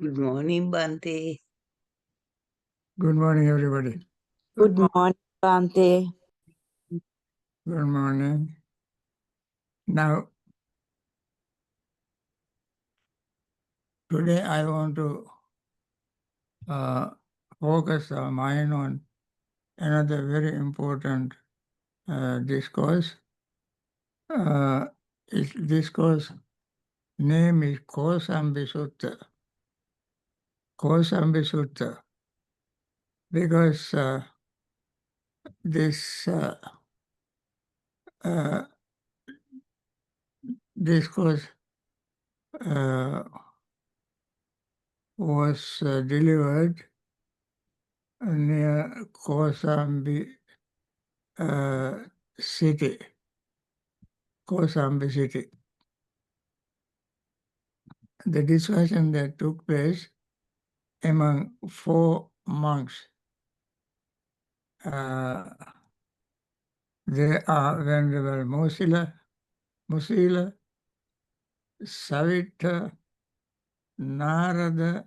Good morning, Bhante. Good morning, everybody. Good morning, Bhante. Good morning. Now, today I want to focus our mind on another very important discourse. Its discourse name is Kosambi Sutta. Kosambi Sutta. Because this discourse was delivered near Kosambi city. Kosambi city. The discussion that took place among 4 monks. They are Venerable Musila, Savita, Narada,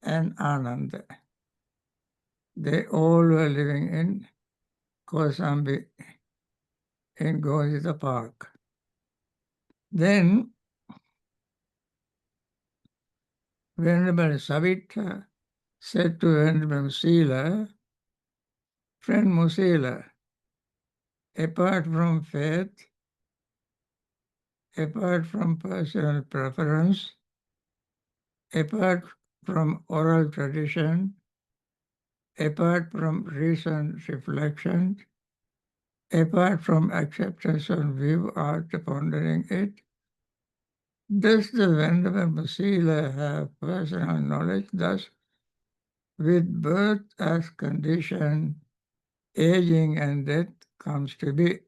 and Ananda. They all were living in Kosambi in Gojita Park. Then Venerable Savita said to Venerable Musila, "Friend Musila, apart from faith, apart from personal preference, apart from oral tradition, apart from recent reflection, apart from acceptance on view after pondering it, does the Venerable Musila have personal knowledge thus, with birth as condition, aging and death comes to be?"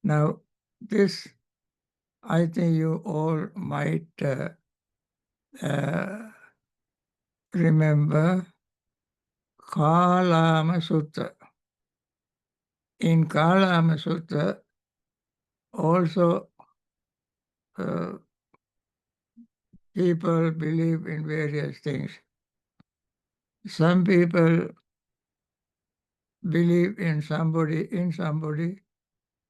Now, this, I think you all might remember Kalama Sutta. In Kalama Sutta, also people believe in various things. Some people believe in somebody,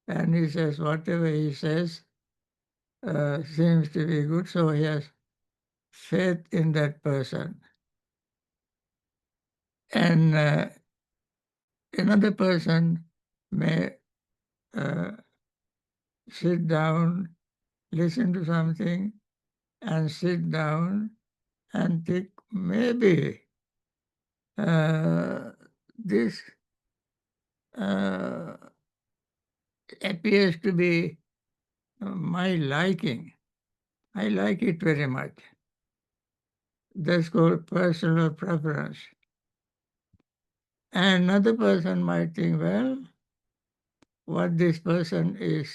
and he says whatever he says seems to be good, so he has faith in that person. And another person may sit down, listen to something, and sit down and think maybe this appears to be my liking. I like it very much. That's called personal preference. And another person might think, well, what this person is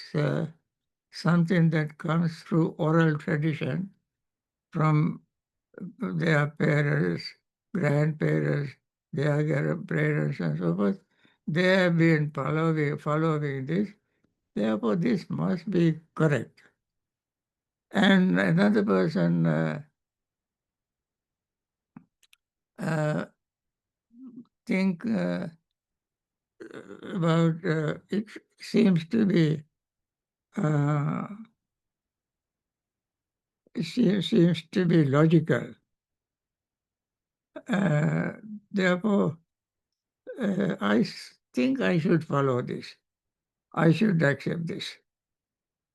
something that comes through oral tradition from their parents, grandparents, their grandparents, and so forth. They have been following this. Therefore, this must be correct. And another person think about it seems to be logical. Therefore, I think I should follow this. I should accept this.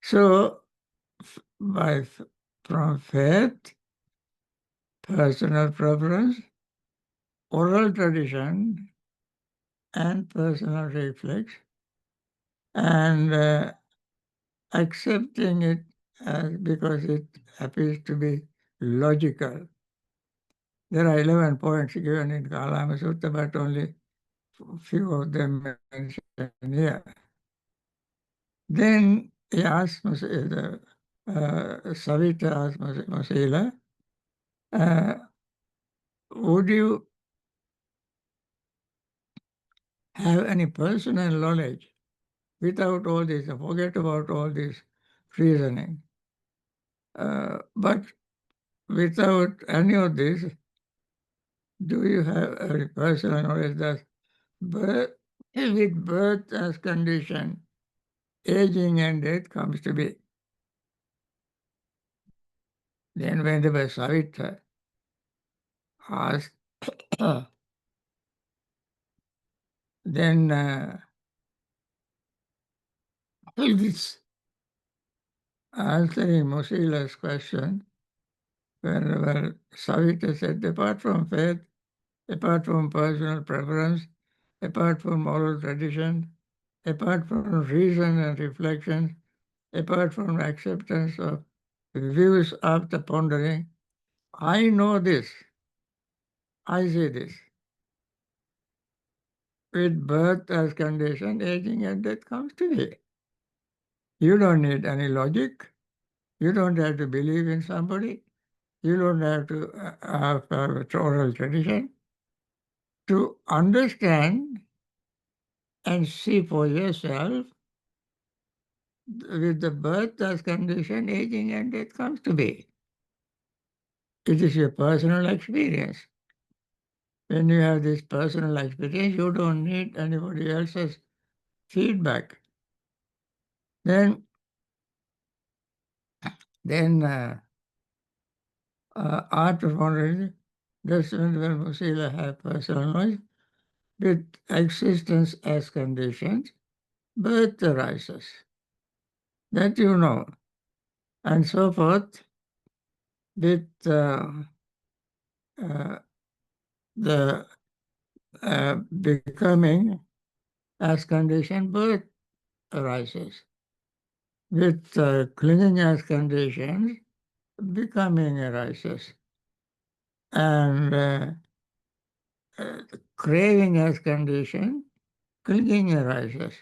So, from faith, personal preference, oral tradition, and personal reflex, and accepting it because it appears to be logical. There are 11 points given in Kalama Sutta, but only few of them mentioned here. Then he asked Savita asked Masila, would you have any personal knowledge without all this, forget about all this reasoning. But without any of this, do you have a personal knowledge that with birth as condition, aging and death comes to be? Then when the Savitri asked, then this answering Musila's question, whenever Savitri said, apart from faith, apart from personal preference, apart from moral tradition, apart from reason and reflection, apart from acceptance of views after pondering, I know this, I see this. With birth as condition, aging and death comes to be. You don't need any logic. You don't have to believe in somebody. You don't have to have a oral tradition. To understand and see for yourself, with the birth as condition, aging and death comes to be. It is your personal experience. When you have this personal experience, you don't need anybody else's feedback. Then art of wondering, that's when Musila have personal knowledge, with existence as conditions, birth arises. That you know. And so forth, with the becoming as condition, birth arises. With clinging as conditions, becoming arises. And craving as condition, clinging arises.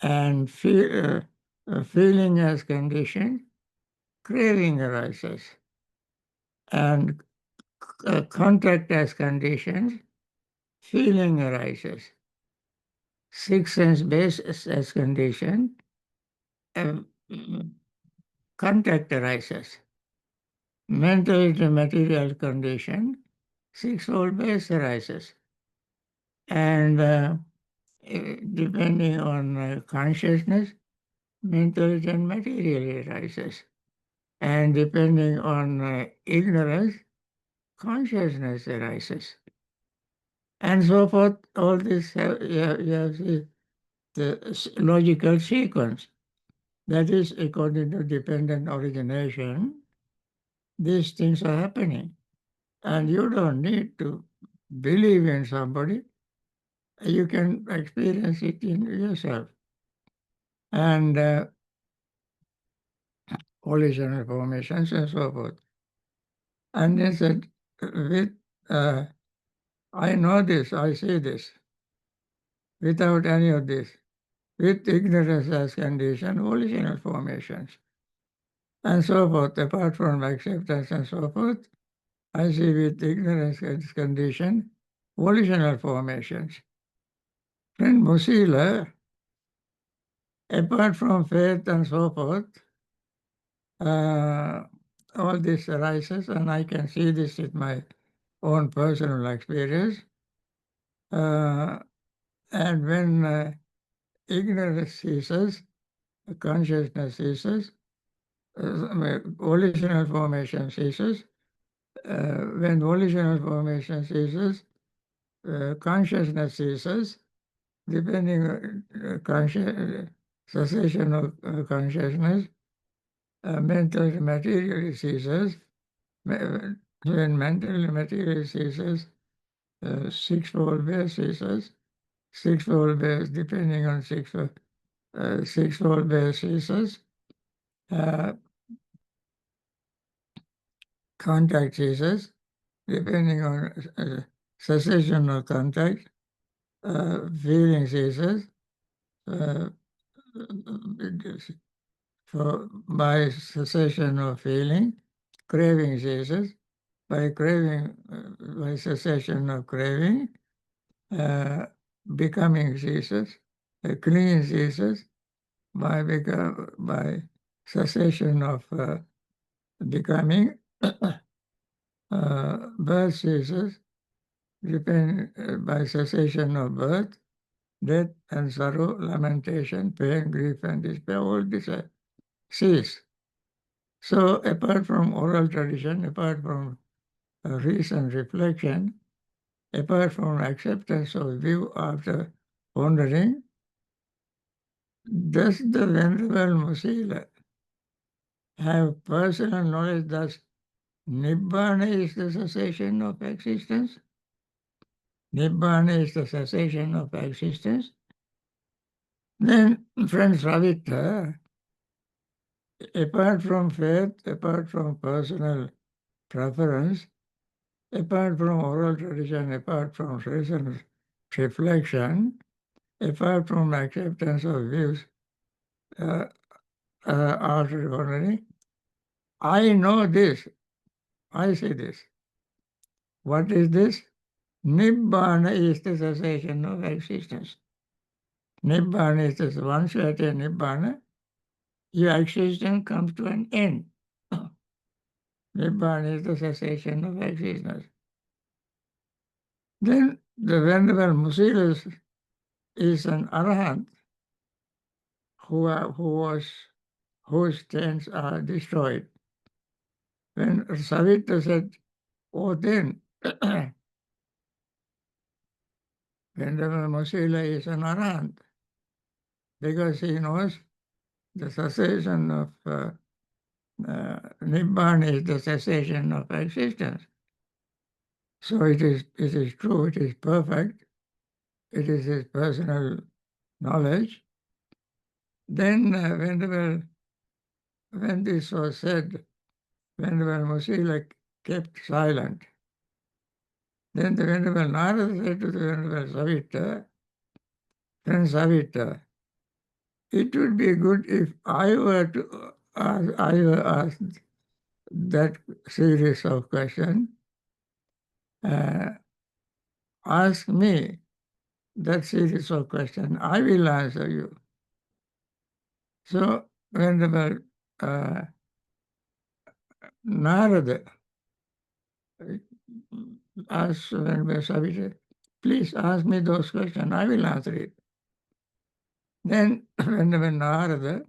And feeling as condition, craving arises. And contact as conditions, feeling arises. Six sense base as condition, contact arises. Mental to material condition, sixfold base arises. And depending on consciousness, mental and material arises. And depending on ignorance, consciousness arises. And so forth, all this you have the logical sequence. That is, according to dependent origination, these things are happening. And you don't need to believe in somebody. You can experience it in yourself. And original formations and so forth. And they said, with, I know this, I see this, without any of this, with ignorance as condition, original formations, and so forth, apart from acceptance and so forth, I see with ignorance as condition, volitional formations. Friend Musila, apart from faith and so forth, all this arises, and I can see this with my own personal experience. And when ignorance ceases, consciousness ceases, volitional formation ceases. When volitional formation ceases, consciousness ceases, depending on cessation of consciousness, mental and material ceases. When mental and material ceases, sixfold base ceases. Sixfold base, depending on sixfold base ceases. Contact ceases, depending on cessation of contact. Feeling ceases. By cessation of feeling, craving ceases. By cessation of craving, becoming ceases. Clinging ceases. By cessation of becoming, birth ceases, depend by cessation of birth, death and sorrow, lamentation, pain, grief and despair, all this cease. So apart from oral tradition, apart from recent reflection, apart from acceptance of view after pondering, does the Venerable Musila have personal knowledge that Nibbana is the cessation of existence? Nibbana is the cessation of existence. Then, friend Savita, apart from faith, apart from personal preference, apart from oral tradition, apart from recent reflection, apart from acceptance of views after ordinary, I know this, I see this. What is this? Nibbana is the cessation of existence. Nibbana is this. Once you attain Nibbana, your existence comes to an end. Nibbana is the cessation of existence. Then the Venerable Musilas is an Arahant whose stains are destroyed. When Savita said, oh then, Venerable Musila is an Arahant because he knows the cessation of Nibbana is the cessation of existence. So it is true, it is perfect, it is his personal knowledge. Then when this was said, Venerable Musila kept silent. Then the Venerable Narada said to the Venerable Savita, Friend Savita, it would be good if I were asked that series of questions. Ask me that series of questions. I will answer you. So Venerable Narada asked Venerable Savita, please ask me those questions. I will answer it. Then Venerable Narada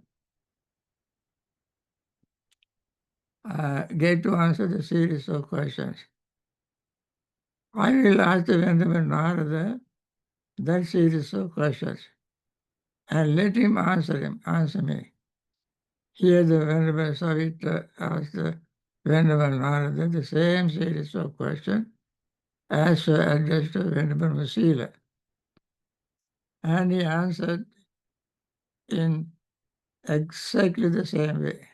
get to answer the series of questions. I will ask the Venerable Narada that series of questions and let him answer me. Here the Venerable Savita asked the Venerable Narada the same series of questions as addressed to Venerable Musila. And he answered in exactly the same way.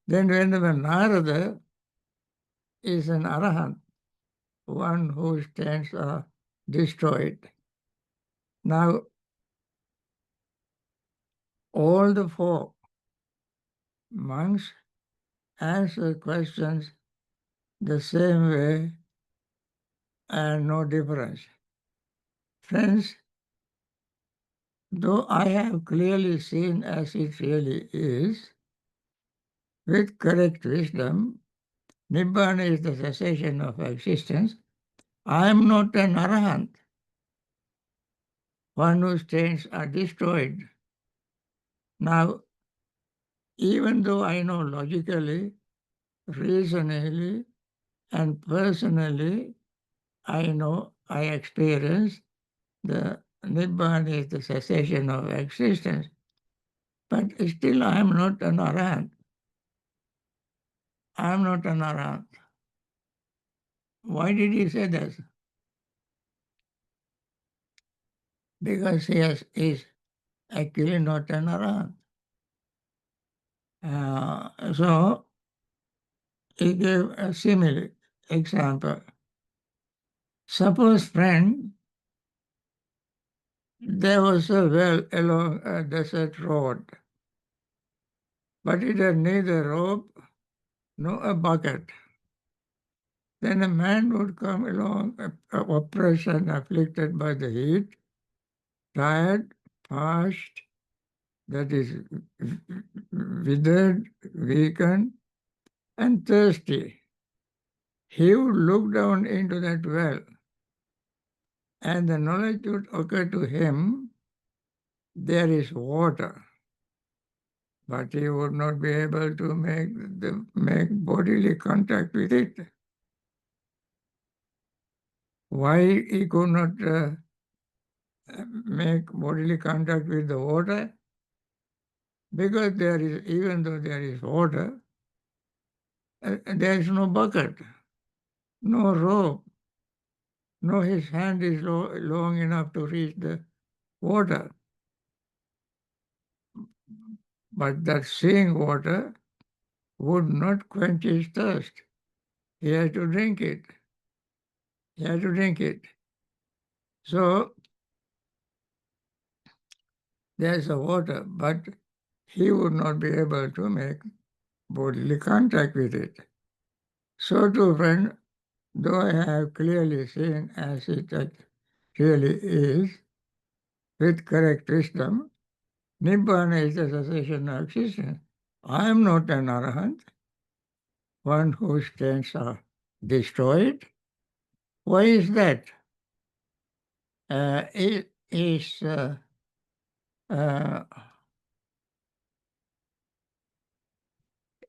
Then Venerable Narada is an Arahant, one whose stains are destroyed. Now, all the four monks answer questions the same way and no difference. Friends, though I have clearly seen as it really is, with correct wisdom, Nibbana is the cessation of existence, I am not an Arahant, one whose stains are destroyed. Now, even though I know logically, reasonably, and personally, I know, I experience the Nibbana is the cessation of existence, but still I am not an Arahant. I am not an Arahant. Why did he say that? Because he is actually not an Arahant. So he gave a similar example. Suppose, friend, there was a well along a desert road, but it had neither rope nor a bucket. Then a man would come along, oppressed and afflicted by the heat, tired, parched, that is withered, weakened, and thirsty, he would look down into that well, and the knowledge would occur to him, there is water. But he would not be able to make bodily contact with it. Why he could not make bodily contact with the water? Because even though there is water, there is no bucket, no rope, no his hand is long enough to reach the water. But that seeing water would not quench his thirst. He had to drink it. He had to drink it. So there's a water, but he would not be able to make bodily contact with it. So too, friend, though I have clearly seen as it really is, with correct wisdom, Nibbana is the cessation of existence. I am not an arahant, one whose stains are destroyed. Why is that? It is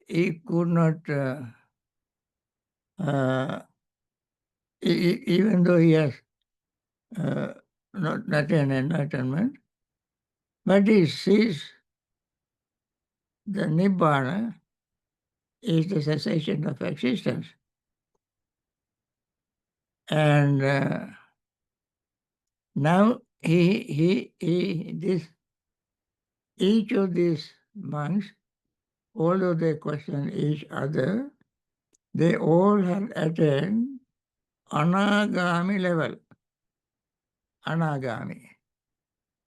he could not, even though he has not attained enlightenment, but he sees the Nibbana is the cessation of existence. And now each of these monks, although they question each other, they all have attained anagami level. Anagami.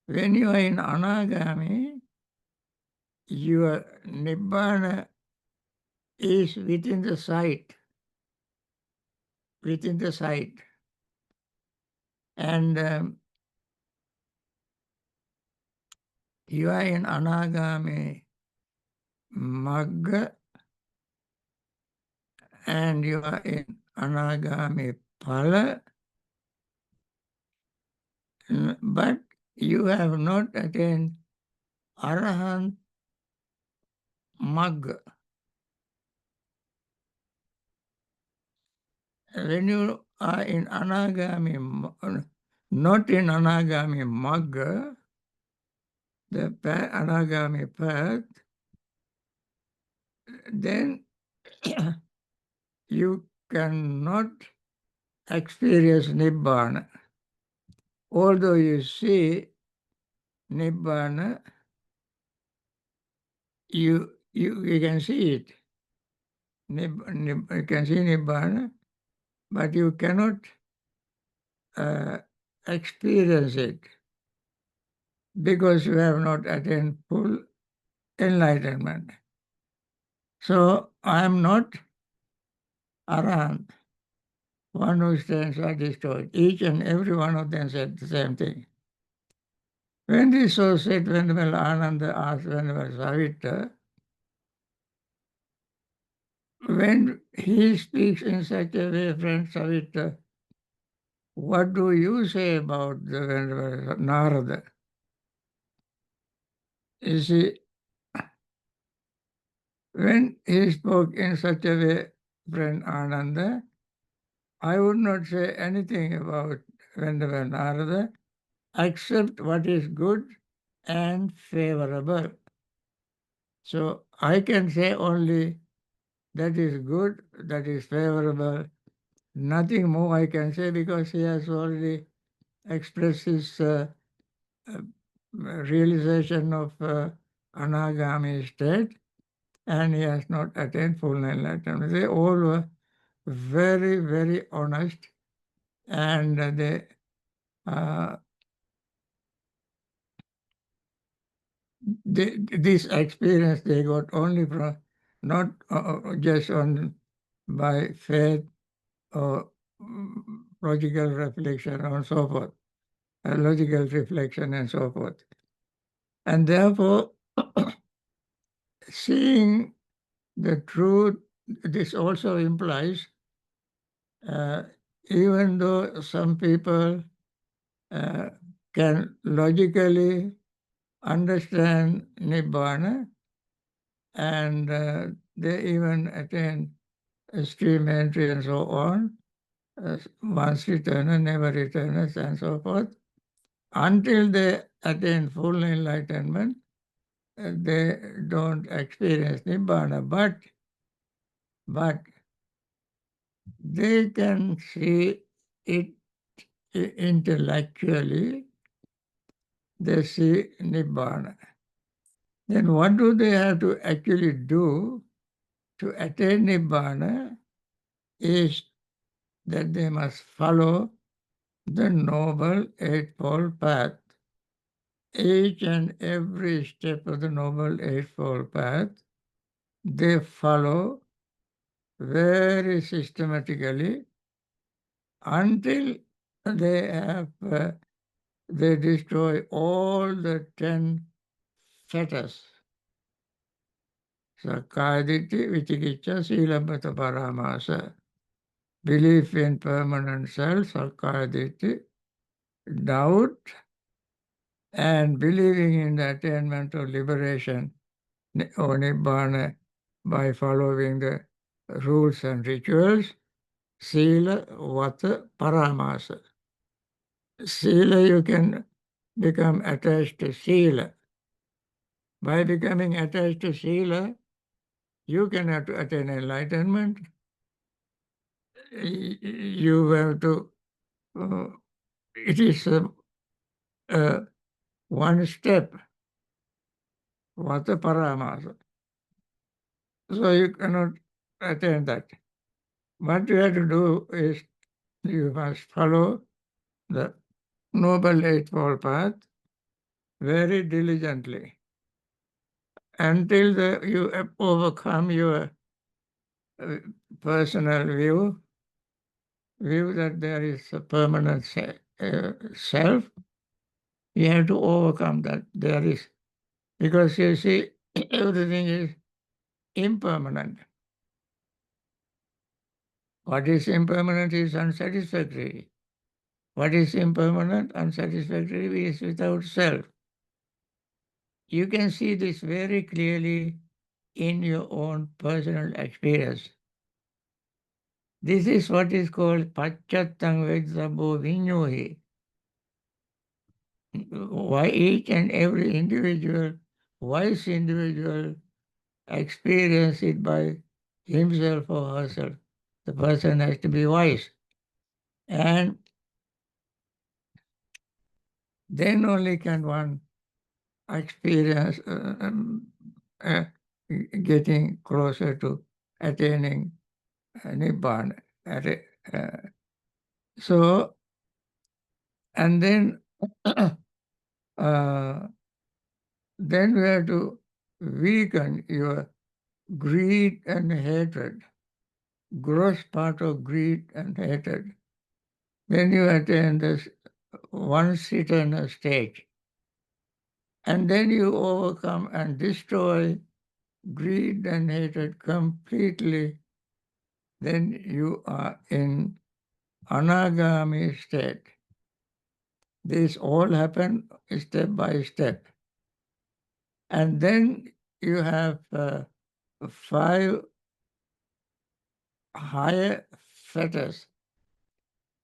When you are in anagami, your Nibbana is within the sight. Within the sight. And you are in anagami magga and you are in anagami phala, but you have not attained arahant magga. When you are in anagami, not in anagami magga, the anagami path, then you cannot experience Nibbana. Although you see Nibbana, you can see it. You can see Nibbana, but you cannot experience it because you have not attained full enlightenment. So I am not Arahant, one whose stains are destroyed. Each and every one of them said the same thing. When this so said, Venerable Ananda asked Venerable Savitri, when he speaks in such a way, friend Savitri, what do you say about the Venerable Narada? You see, when he spoke in such a way, friend Ananda, I would not say anything about Venerable Narada except what is good and favorable. So I can say only that is good, that is favorable. Nothing more I can say because he has already expressed his realization of anagami state and he has not attained full enlightenment. They all were very, very honest and this experience they got only from, not just by faith or logical reflection and so forth, logical reflection and so forth. And therefore, seeing the truth this also implies, even though some people can logically understand Nibbana, and they even attain stream entry and so on, once returner, never returners, and so forth, until they attain full enlightenment, they don't experience Nibbana, but they can see it intellectually, they see Nibbana. Then what do they have to actually do to attain Nibbana is that they must follow the Noble Eightfold Path. Each and every step of the Noble Eightfold Path, they follow very systematically until they have they destroy all the 10 fetters. Sakaditi, Vichikicha, Silabhata Paramasa. Belief in permanent self, Sakaditi, doubt, and believing in the attainment of liberation or Nibbana by following the rules and rituals, Sila, Vata, Paramasa. Sila, you can become attached to Sila. By becoming attached to Sila, you cannot attain enlightenment. You have to, it is one step, Vata Paramasa. So you cannot attain that. What you have to do is you must follow the Noble Eightfold Path very diligently until you overcome your personal view that there is a permanent self. You have to overcome that. There is, because you see, everything is impermanent. What is impermanent is unsatisfactory. What is impermanent, unsatisfactory is without self. You can see this very clearly in your own personal experience. This is what is called Pachattang Vedsabho Vinyohi. Why each and every individual, wise individual, experience it by himself or herself. The person has to be wise. And then only can one experience uh, getting closer to attaining Nibbana. So, and then then we have to weaken your greed and hatred, gross part of greed and hatred. Then you attain this once eternal stage. And then you overcome and destroy greed and hatred completely. Then you are in anagami state. This all happen step by step. And then you have 5 higher fetters.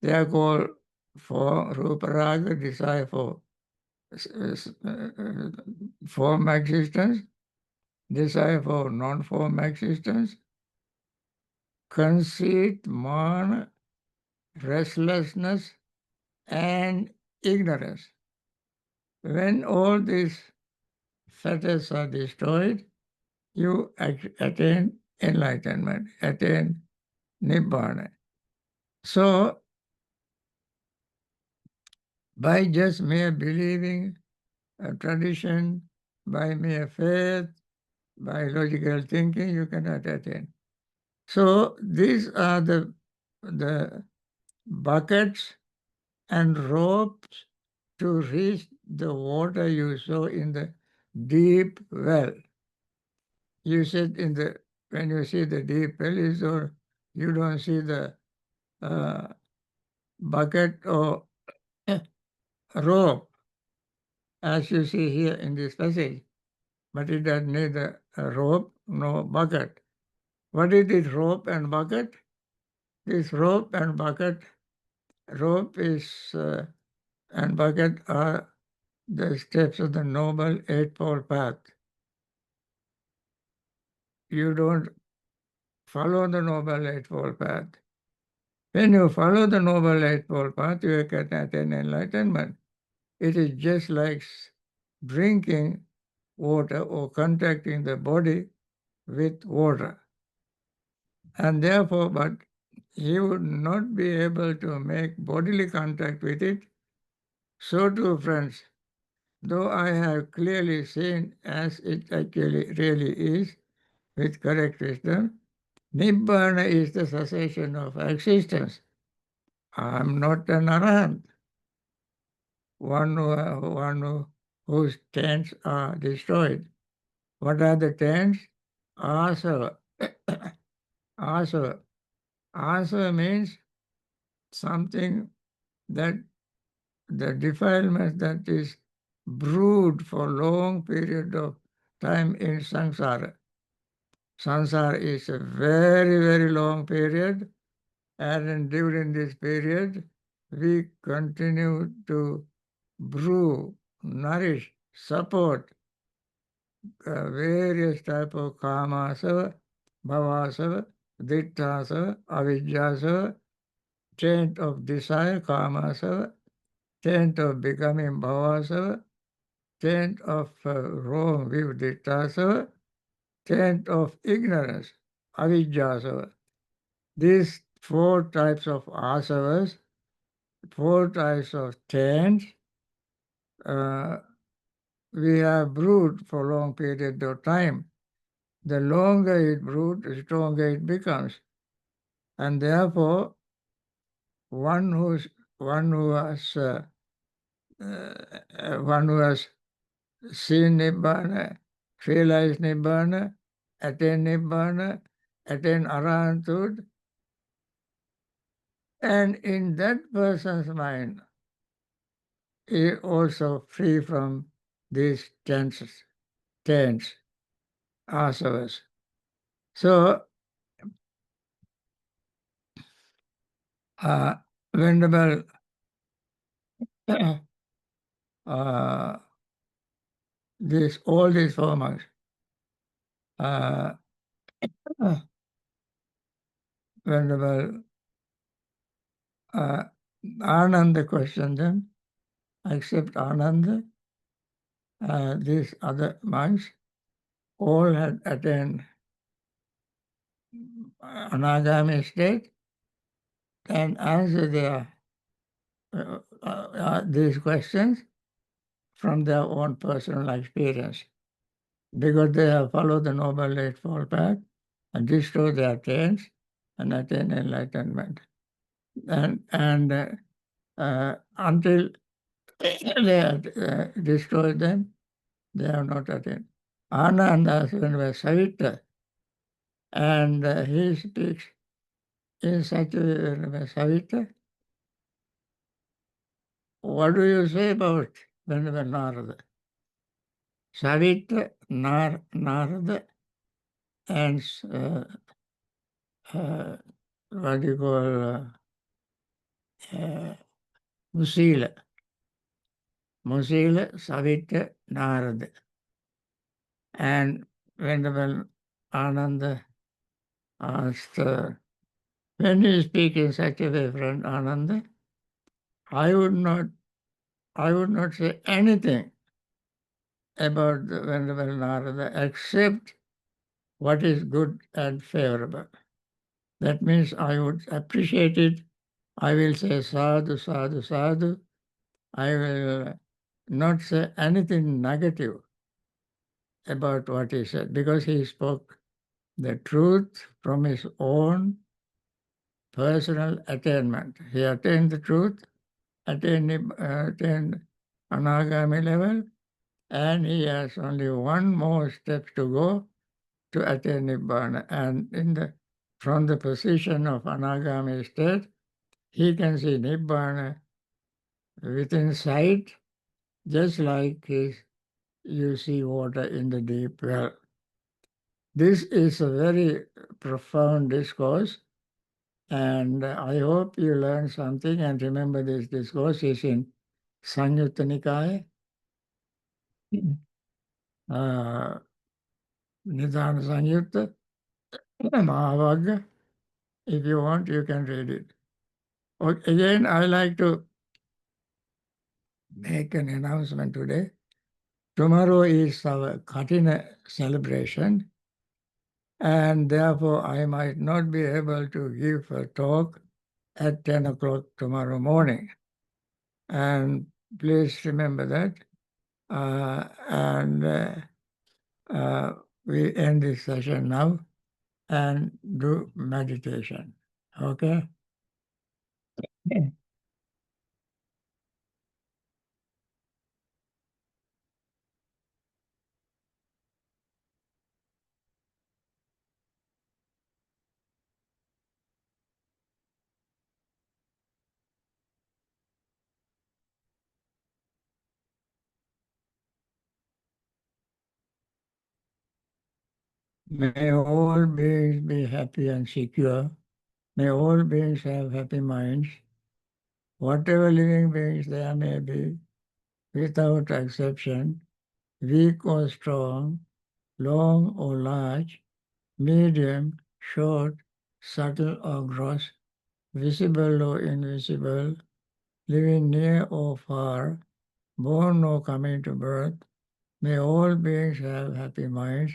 They are called for Ruparaga, desire for form existence, desire for non-form existence, conceit, man, restlessness, and ignorance. When all these fetters are destroyed, you attain enlightenment, attain Nibbana. So, by just mere believing, tradition, by mere faith, by logical thinking, you cannot attain. So, these are the buckets and ropes to reach the water you saw in the deep well. You said in the when you see the deep well, is you don't see the bucket or rope, as you see here in this passage. But it does neither a rope nor bucket. What is this rope and bucket? This rope and bucket, rope is and bucket are the steps of the Noble Eightfold Path. You don't follow the Noble Eightfold Path. When you follow the Noble Eightfold Path, you can attain enlightenment. It is just like drinking water or contacting the body with water. And therefore, but he would not be able to make bodily contact with it. So too, friends, though I have clearly seen as it actually really is, with correct wisdom, Nibbana is the cessation of existence. I am not an arahant, whose tents are destroyed. What are the tents? Asava. Asava. Asava means something that the defilement that is brewed for long period of time in samsara. Samsara is a very, very long period, and during this period, we continue to brew, nourish, support various type of kamasava, bhavasava, ditthasava, avidyasava, taint of desire, kamasava, taint of becoming bhavasava, taint of wrong view, ditthasava, taint of ignorance, avidyasava. These four types of asavas, four types of taints, we have brewed for a long period of time. The longer it brewed, the stronger it becomes. And therefore, one who has seen Nibbana, realized Nibbana, attained Nibbana, attained Arahanthood, and in that person's mind is also free from these tenses, asavas. So, Venerable all these four monks, Venerable Ananda questioned them, except Ananda, these other monks all had attained anagami state and answered these questions from their own personal experience, because they have followed the Noble Eightfold Path and destroyed their taints and attained enlightenment. And until they have destroyed them, they have not attained. Ananda was Savita, and he speaks in such a way, Savita, what do you say about Venerable Narada? Savita, Narada, and what do you call Musila. Musila, Savita, Narada. And Venerable Ananda asked, when you speak in such a way, friend Ananda, I would not say anything about the Venerable Narada except what is good and favorable. That means I would appreciate it. I will say sadhu, sadhu, sadhu. I will not say anything negative about what he said, because he spoke the truth from his own personal attainment. He attained the truth, attained anagami level, and he has only one more step to go to attain Nibbana. And from the position of Anagami state, he can see Nibbana within sight, just like you see water in the deep well. This is a very profound discourse, and I hope you learn something. And remember, this discourse is in Samyutta Nikaya, Nidana Samyutta, Mahavagga. If you want, you can read it. Again, I like to make an announcement today. Tomorrow is our Katina celebration, and therefore I might not be able to give a talk at 10 o'clock tomorrow morning. And please remember that. We end this session now and do meditation. Okay? May all beings be happy and secure. May all beings have happy minds. Whatever living beings there may be, without exception, weak or strong, long or large, medium, short, subtle or gross, visible or invisible, living near or far, born or coming to birth, may all beings have happy minds.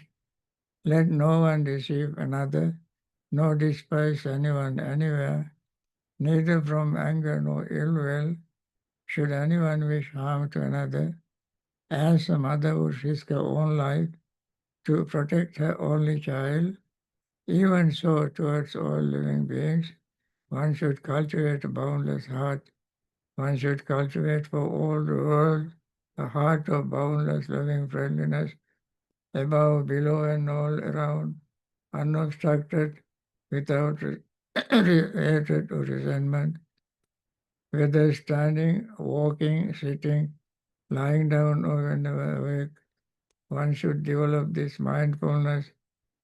Let no one deceive another, nor despise anyone anywhere, neither from anger nor ill will should anyone wish harm to another, as a mother would risk her own life to protect her only child. Even so, towards all living beings, one should cultivate a boundless heart. One should cultivate for all the world a heart of boundless loving friendliness, above, below, and all around, unobstructed, without hatred or resentment. Whether standing, walking, sitting, lying down, or whenever awake, one should develop this mindfulness.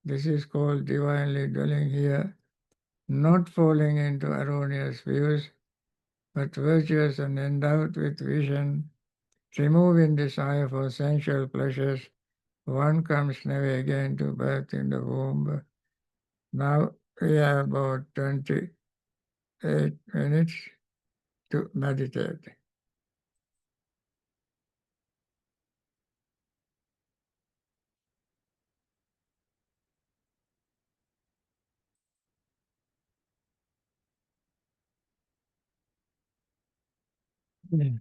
This is called divinely dwelling here, not falling into erroneous views, but virtuous and endowed with vision, removing desire for sensual pleasures. One comes never again to birth in the womb. Now we have about 28 minutes to meditate. Yeah.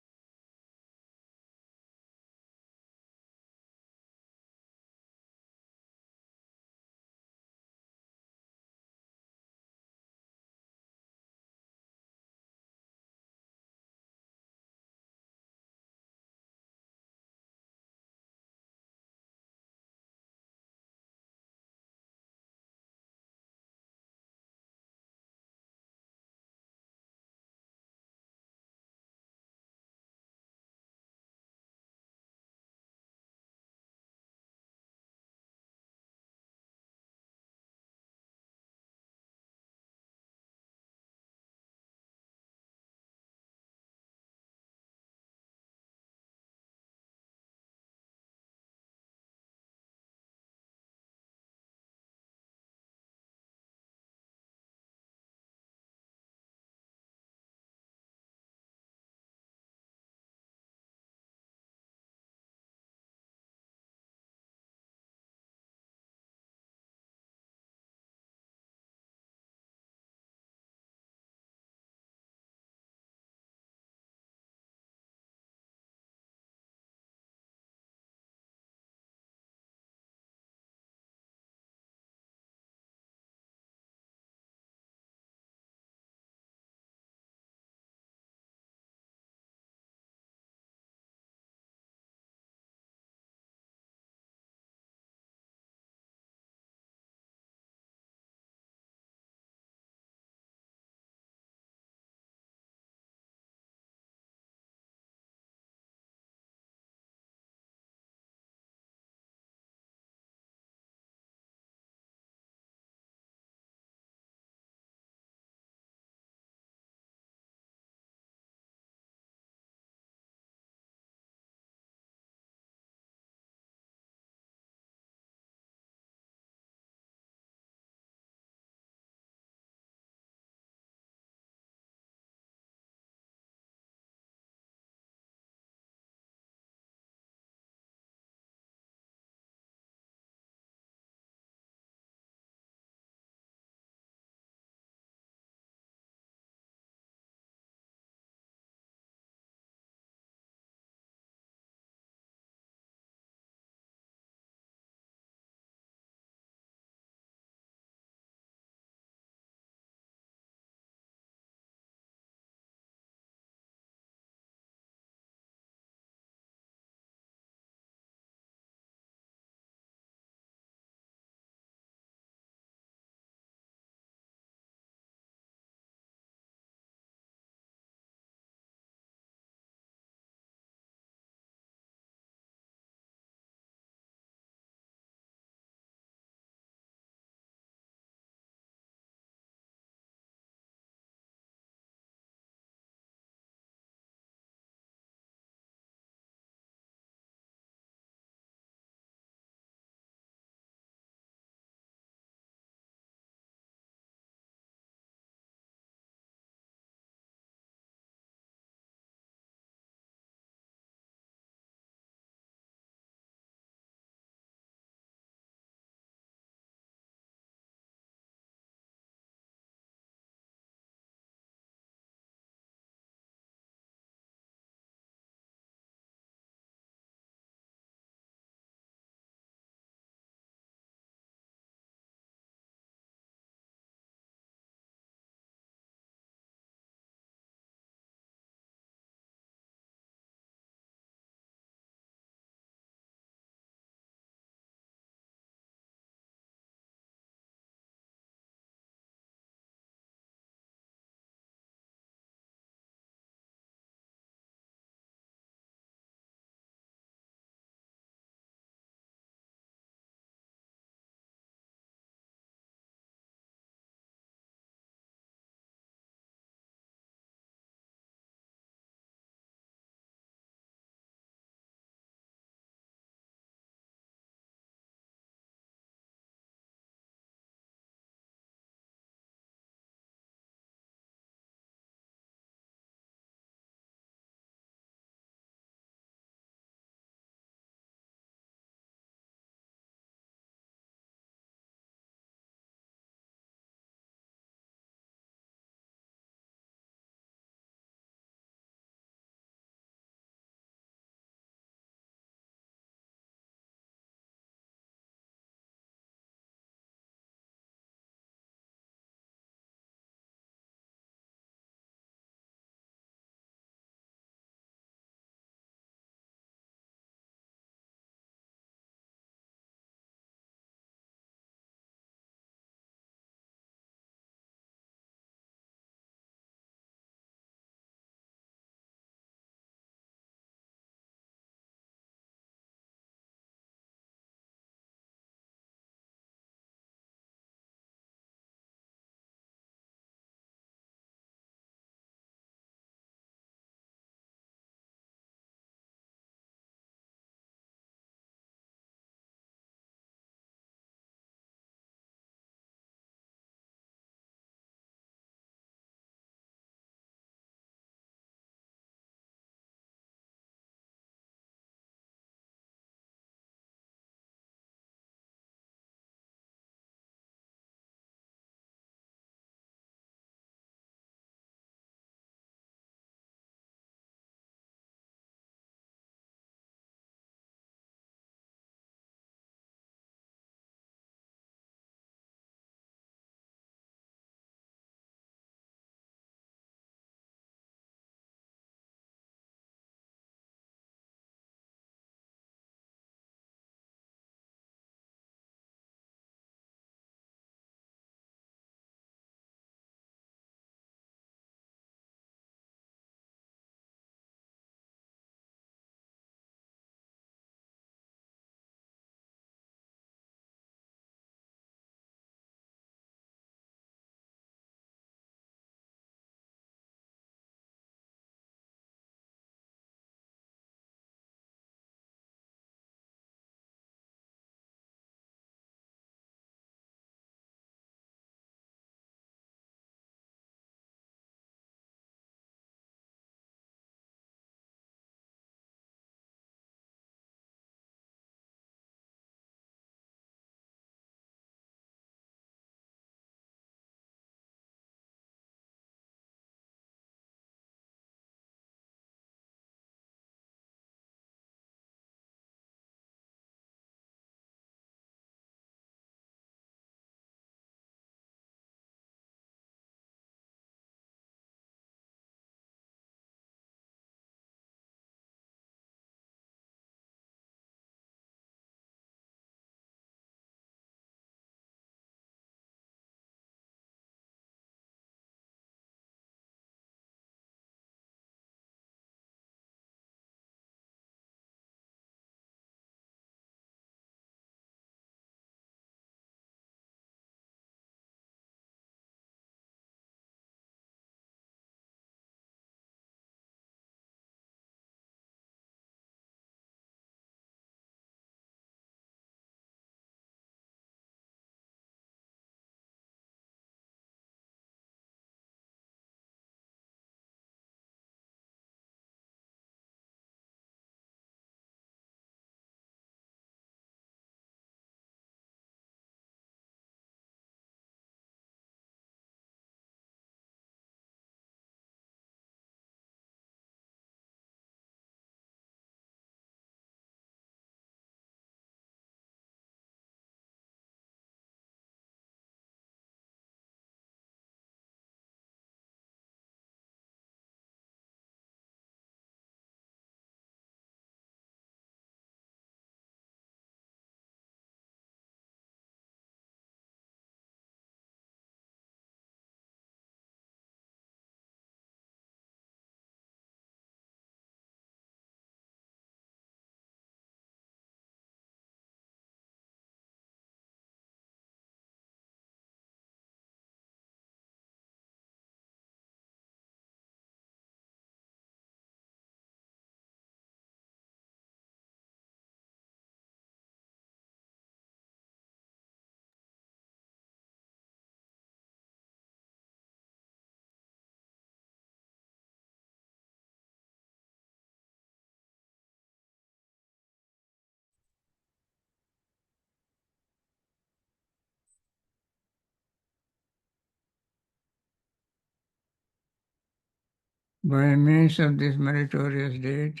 By means of this meritorious deed,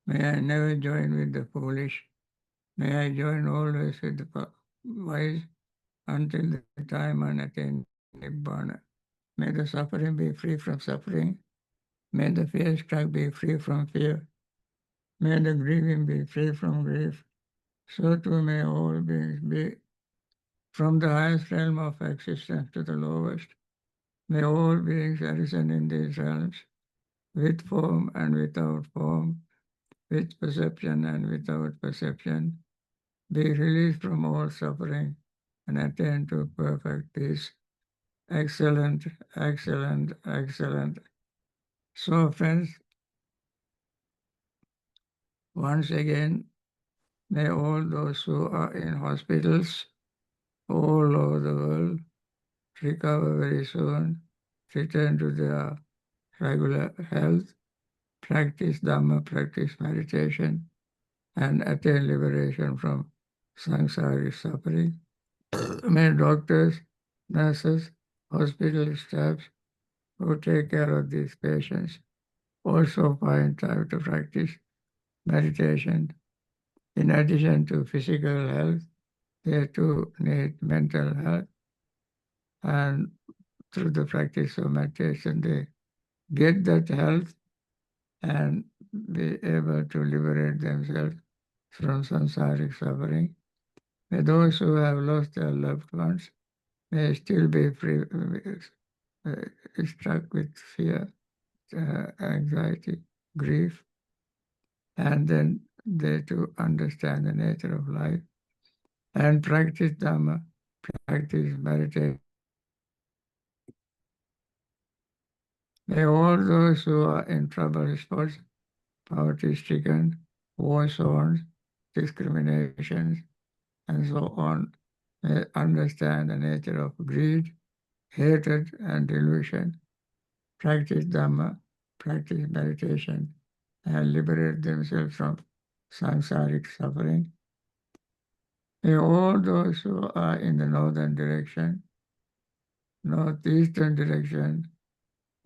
may I never join with the foolish. May I join always with the wise until the time and attain Nibbana. May the suffering be free from suffering. May the fear-struck be free from fear. May the grieving be free from grief. So too may all beings be, from the highest realm of existence to the lowest. May all beings arisen in these realms, with form and without form, with perception and without perception, be released from all suffering and attain to perfect peace. Excellent, excellent, excellent. So friends, once again, may all those who are in hospitals all over the world recover very soon, return to their regular health, practice Dhamma, practice meditation, and attain liberation from samsaric suffering. May doctors, nurses, hospital staffs who take care of these patients also find time to practice meditation. In addition to physical health, they too need mental health, and through the practice of meditation, they get that health and be able to liberate themselves from samsaric suffering. May those who have lost their loved ones may still be free, struck with fear, anxiety, grief, and then they too understand the nature of life and practice Dhamma, practice meditation. May all those who are in trouble spots, poverty-stricken, war zones, discriminations, and so on, may understand the nature of greed, hatred, and delusion, practice Dhamma, practice meditation, and liberate themselves from samsaric suffering. May all those who are in the northern direction, northeastern direction,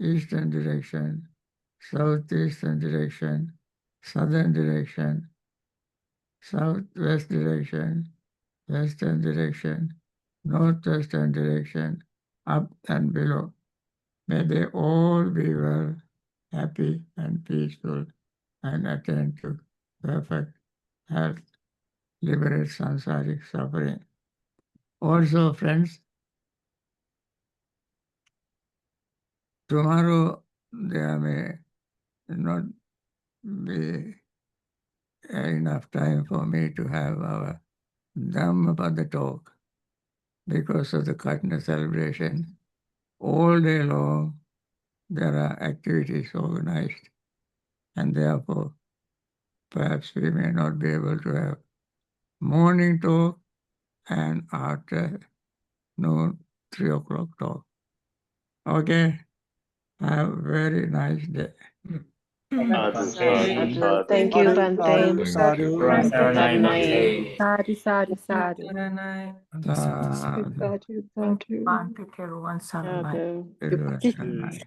eastern direction, southeastern direction, southern direction, southwest direction, western direction, northwestern direction, up and below. May they all be well, happy and peaceful, and attain to perfect health, liberate samsaric suffering. Also, friends, tomorrow there may not be enough time for me to have our Dhammapada talk because of the Katna celebration. All day long, there are activities organized, and therefore, perhaps we may not be able to have morning talk and after noon, 3 o'clock talk. Okay, have a very nice day. Sadhu, Sadhu. sadhu. Thank you, Bhante. Sadhu. Good night. Sadhu, sadhu, sadhu. Sadhu. Sadhu, sadhu. Everyone, Sadhu. Night.